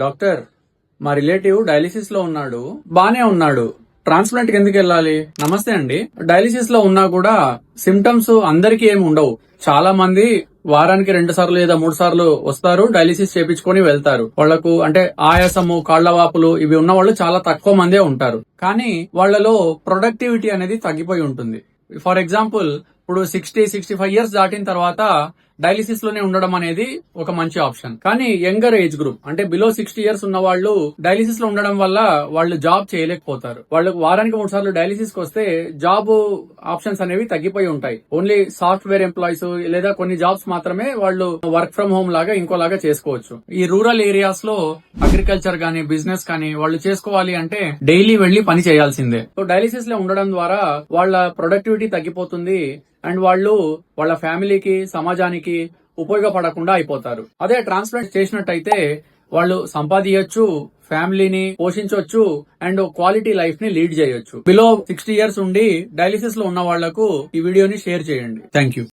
Doctor, మా relative dialysis లో ఉన్నాడు, బానే ఉన్నాడు, ట్రాన్స్ప్లాంట్ కి ఎందుకు వెళ్ళాలి? నమస్తే అండి. డయాలిసిస్ లో ఉన్నా కూడా సిమ్టమ్స్ అందరికీ ఏమి ఉండవు. చాలా మంది వారానికి 2 సార్లు లేదా 3 సార్లు వస్తారు, డయాలిసిస్ చేపించుకొని వెళ్తారు. వాళ్లకు అంటే ఆయాసము, కాళ్ల వాపులు ఇవి ఉన్న వాళ్ళు చాలా తక్కువ మందే ఉంటారు. కానీ వాళ్లలో ప్రొడక్టివిటీ అనేది తగ్గిపోయి ఉంటుంది. ఫర్ ఎగ్జాంపుల్, ఇప్పుడు 60-65 ఇయర్స్ దాటిన తర్వాత డయాలిసిస్ లోనే ఉండడం అనేది ఒక మంచి ఆప్షన్. కానీ యంగర్ ఏజ్ గ్రూప్ అంటే బిలో 60 ఇయర్స్ ఉన్న వాళ్ళు డయాలిసిస్ లో ఉండడం వల్ల వాళ్ళు జాబ్ చేయలేకపోతారు. వాళ్ళు వారానికి 3 సార్లు డయాలిసిస్ కి వస్తే జాబ్ ఆప్షన్స్ అనేవి తగ్గిపోయి ఉంటాయి. ఓన్లీ సాఫ్ట్వేర్ ఎంప్లాయీస్ లేదా కొన్ని జాబ్స్ మాత్రమే వాళ్ళు వర్క్ ఫ్రం హోమ్ లాగా ఇంకోలాగా చేసుకోవచ్చు. ఈ రూరల్ ఏరియాస్ లో అగ్రికల్చర్ గానీ బిజినెస్ కానీ వాళ్ళు చేసుకోవాలి అంటే డైలీ వెళ్లి పని చేయాల్సిందే. సో డయాలిసిస్ లో ఉండడం ద్వారా వాళ్ళ ప్రొడక్టివిటీ తగ్గిపోతుంది అండ్ వాళ్ళు వాళ్ళ ఫ్యామిలీకి, సమాజానికి ఉపయోగపడకుండా అయిపోతారు. అదే ట్రాన్స్ప్లాంట్ చేసినట్టయితే వాళ్ళు సంపాదించచ్చు, ఫ్యామిలీని పోషించవచ్చు అండ్ క్వాలిటీ లైఫ్ ని లీడ్ చేయొచ్చు. బిలో 60 ఇయర్స్ ఉండి డయాలిసిస్ లో ఉన్న వాళ్లకు ఈ వీడియోని షేర్ చేయండి. Thank you.